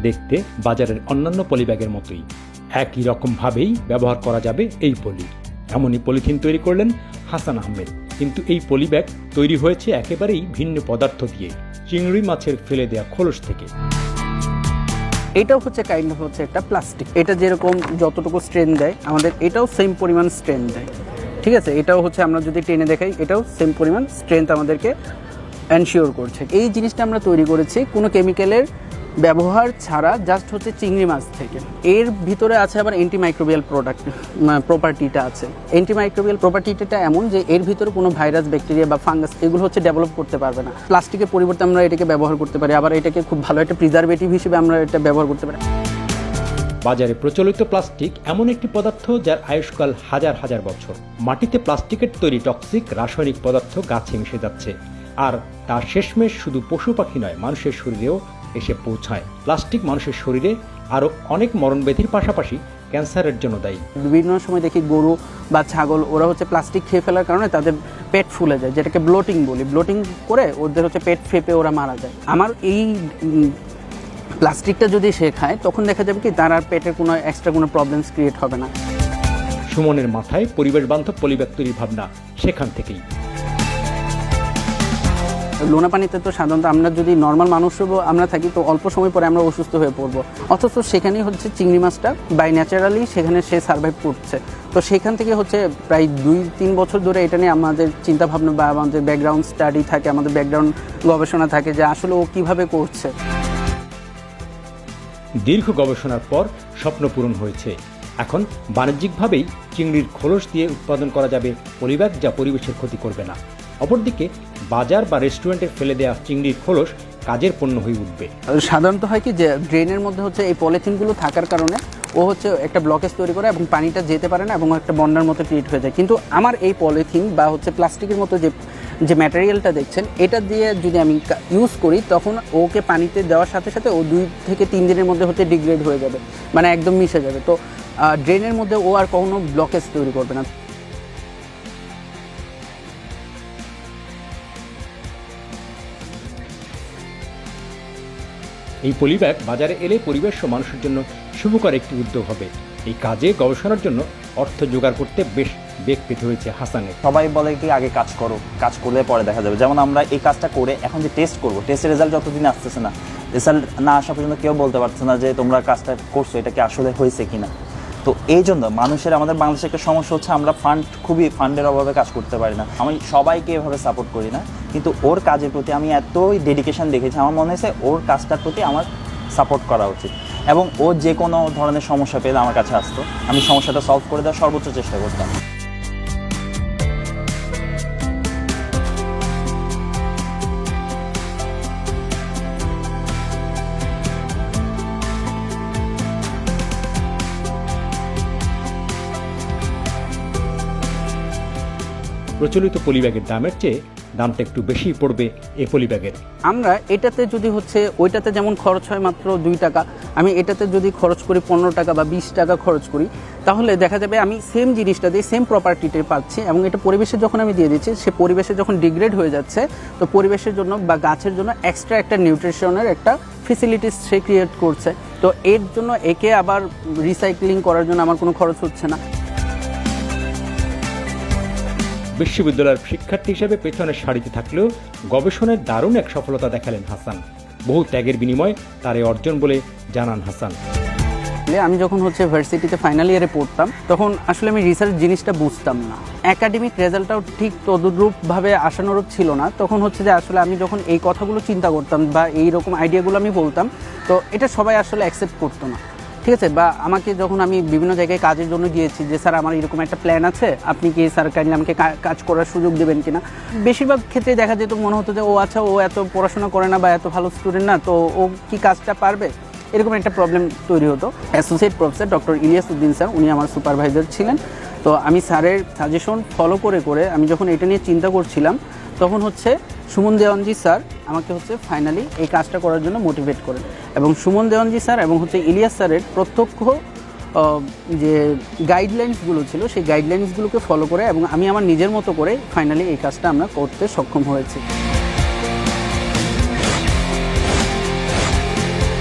দেখতে বাজারের অন্যান্য পলিব্যাগের মতোই, একই রকমভাবেই ব্যবহার করা যাবে এই পলি। এমনই পলিথিন তৈরি করলেন হাসান আহমেদ। কিন্তু এই পলিব্যাগ তৈরি হয়েছে একেবারেই ভিন্ন পদার্থ দিয়ে, চিংড়ি মাছের ফেলে দেওয়া খোলস থেকে। এটাও হচ্ছে কাইন্ড অফ হচ্ছে একটা প্লাস্টিক। এটা যেরকম যতটুকু স্ট্রেন দেয় আমাদের এটাও সেম পরিমাণ স্ট্রেন দেয়, ঠিক আছে। এটাও হচ্ছে আমরা যদি টেনে দেখাই এটাও সেম পরিমাণ স্ট্রেংথ আমাদেরকে এনশিওর করছে। এই জিনিসটা আমরা তৈরি করেছি কোনো কেমিক্যালের ব্যবহার ছাড়া, জাস্ট হচ্ছে চিংড়ি মাছ থেকে। এর ভিতরে আছে আবার অ্যান্টিমাইক্রোবিয়াল প্রপার্টিটা আছে। অ্যান্টিমাইক্রোবিয়াল প্রপার্টিটা এমন যে এর ভিতরে কোনো ভাইরাস, ব্যাকটেরিয়া বা ফাঙ্গাস এগুলো হচ্ছে ডেভেলপ করতে পারবে না। প্লাস্টিকের পরিবর্তে আমরা এটাকে ব্যবহার করতে পারি, আবার এটাকে খুব ভালো একটা প্রিজারভেটিভ হিসেবে আমরা এটা ব্যবহার করতে পারি। বাজারে প্রচলিত প্লাস্টিক এমন একটি পদার্থ যার আয়ুষ্কাল হাজার হাজার বছর। মাটিতে প্লাস্টিকের তৈরি টক্সিক রাসায়নিক পদার্থ গাছে মিশে যাচ্ছে, আর তার শেষমেশ শুধু পশু পাখি নয়, মানুষের শরীরেও এসে পৌঁছায়। প্লাস্টিক মানুষের শরীরে আরও অনেক মরণব্যাধির পাশাপাশি ক্যান্সারের জন্য দায়ী। বিভিন্ন সময় দেখি গরু বা ছাগল ওরা হচ্ছে প্লাস্টিক খেয়ে ফেলার কারণে তাদের পেট ফুলে যায়, যেটাকে ব্লোটিং বলি। ব্লোটিং করে ওদের হচ্ছে পেট ফেপে ওরা মারা যায়। আমার এই প্লাস্টিকটা যদি সে খায় তখন দেখা যাবে কি তার আর পেটের কোনো এক্সট্রা কোনো প্রবলেমস ক্রিয়েট হবে না। সুমনের মাথায় পরিবেশ বান্ধব পলিব্যাগ তৈরির ভাবনা সেখান থেকেই। লোনা পানিতে তো সাধারণত আমরা যদি নর্মাল মানুষও আমরা থাকি তো অল্প সময় পরে আমরা অসুস্থ হয়ে পড়বো, অথচ সেখানেই হচ্ছে চিংড়ি মাছটা বাই ন্যাচারালি সেখানে সে সার্ভাইভ করছে। তো সেখান থেকে হচ্ছে প্রায় 2-3 বছর ধরে এটা নিয়ে আমাদের চিন্তাভাবনা বা আমাদের ব্যাকগ্রাউন্ড স্টাডি থাকে, আমাদের ব্যাকগ্রাউন্ড গবেষণা থাকে যে আসলে ও কীভাবে করছে। দীর্ঘ গবেষণার পর স্বপ্ন পূরণ হয়েছে। এখন বাণিজ্যিকভাবেই চিংড়ির খোলস দিয়ে উৎপাদন করা যাবে পলিব্যাগ, যা পরিবেশের ক্ষতি করবে না। অপরদিকে বাজার বা রেস্টুরেন্টে ফেলে দেওয়া চিংড়ির খোলস কাজের পণ্য হয়ে উঠবে। সাধারণত হয় কি যে ড্রেনের মধ্যে হচ্ছে এই পলিথিনগুলো থাকার কারণে ও হচ্ছে একটা ব্লকেজ তৈরি করে এবং পানিটা যেতে পারে না এবং একটা বন্যার মতো ক্রিয়েট হয়ে যায়। কিন্তু আমার এই পলিথিন বা হচ্ছে প্লাস্টিকের মতো যে ম্যাটেরিয়ালটা দেখছেন এটা দিয়ে যদি আমি ইউজ করি তখন ওকে পানিতে দেওয়ার সাথে সাথে ও 2 থেকে 3 দিনের মধ্যে হচ্ছে ডিগ্রেড হয়ে যাবে, মানে একদম মিশে যাবে। তো ড্রেনের মধ্যে ও আর কখনো ব্লকেজ তৈরি করবে না। এই পলিব্যাগ বাজারে এলে পরিবেশ ও মানুষের জন্য শুভকর একটি উদ্যোগ হবে। এই কাজে গবেষণার জন্য অর্থ জোগাড় করতে বেশ বেগ পেতে হয়েছে হাসানের। সবাই বলে কি আগে কাজ করো, কাজ করলে পরে দেখা যাবে। যেমন আমরা এই কাজটা করে এখন যে টেস্ট করবো, টেস্টের রেজাল্ট যতদিন আসতেছে না, রেজাল্ট না আসা পর্যন্ত কেউ বলতে পারছে না যে তোমরা কাজটা করছো এটা কি আসলে হয়েছে কিনা। তো এই জন্য মানুষের, আমাদের বাংলাদেশে একটা সমস্যা হচ্ছে আমরা ফান্ডের অভাবে কাজ করতে পারি না। আমি সবাইকে এভাবে সাপোর্ট করি না, কিন্তু ওর কাজের প্রতি আমি এতই ডেডিকেশন দেখেছি, আমার মনে হয়েছে ওর কাজটার প্রতি আমার সাপোর্ট করা উচিত। এবং ও যে কোনো ধরনের সমস্যা পেলে আমার কাছে আসতো, আমি সমস্যাটা সলভ করে দেওয়ার সর্বোচ্চ চেষ্টা করতাম। প্রচলিত পলিব্যাগের দামের চেয়ে দামটা একটু বেশি পড়বে এই পলিব্যাগের। আমরা এটাতে যদি হচ্ছে ওইটাতে যেমন খরচ হয় মাত্র 2 টাকা, আমি এটাতে যদি খরচ করি 15 টাকা বা 20 টাকা খরচ করি, তাহলে দেখা যাবে আমি সেম জিনিসটা দিয়ে সেম প্রপার্টিটা পাচ্ছি এবং এটা পরিবেশে যখন আমি দিয়ে দিচ্ছি, সে পরিবেশে যখন ডিগ্রেড হয়ে যাচ্ছে, তো পরিবেশের জন্য বা গাছের জন্য এক্সট্রা একটা নিউট্রিশনের একটা ফেসিলিটিস সে ক্রিয়েট করছে। তো এর জন্য একে আবার রিসাইক্লিং করার জন্য আমার কোনো খরচ হচ্ছে না। বিশ্ববিদ্যালয়ের শিক্ষার্থী হিসেবে পেছনের সারিতে থাকলেও গবেষণার দারুণ এক সফলতা দেখালেন হাসান। বহু ত্যাগের বিনিময়ে তার এই অর্জন বলে জানান হাসান। আমি যখন হচ্ছে ভার্সিটিতে ফাইনাল ইয়ারে পড়তাম তখন আসলে আমি রিসার্চ জিনিসটা বুঝতাম না, একাডেমিক রেজাল্টটাও ঠিক তদুরূপভাবে আশানুরূপ ছিল না। তখন হচ্ছে যে আসলে আমি যখন এই কথাগুলো চিন্তা করতাম বা এই রকম আইডিয়াগুলো আমি বলতাম, তো এটা সবাই আসলে অ্যাকসেপ্ট করতো না, ঠিক আছে। বা আমাকে যখন আমি বিভিন্ন জায়গায় কাজের জন্য গিয়েছি যে স্যার আমার এরকম একটা প্ল্যান আছে, আপনি কি স্যার কাইন্ডলি আমাকে কাজ করার সুযোগ দেবেন কিনা, বেশিরভাগ ক্ষেত্রে দেখা যেত মনে হতো যে ও আচ্ছা ও এত পড়াশোনা করে না বা এত ভালো স্টুডেন্ট না, তো ও কি কাজটা পারবে, এরকম একটা প্রবলেম তৈরি হতো। Associate professor doctor Ilias Uddin sir, উনি আমার সুপারভাইজার ছিলেন। তো আমি স্যারের সাজেশন ফলো করে আমি যখন এটা নিয়ে চিন্তা করছিলাম তখন হচ্ছে সুমন দেওয়ানজি স্যার আমাকে হচ্ছে ফাইনালি এই কাজটা করার জন্য মোটিভেট করেন। এবং সুমন দেওয়ানজি স্যার এবং হচ্ছে ইলিয়াস স্যারের প্রত্যক্ষ যে গাইডলাইন্সগুলো ছিল সেই গাইডলাইন্সগুলোকে ফলো করে এবং আমি আমার নিজের মতো করে ফাইনালি এই কাজটা আমরা করতে সক্ষম হয়েছি।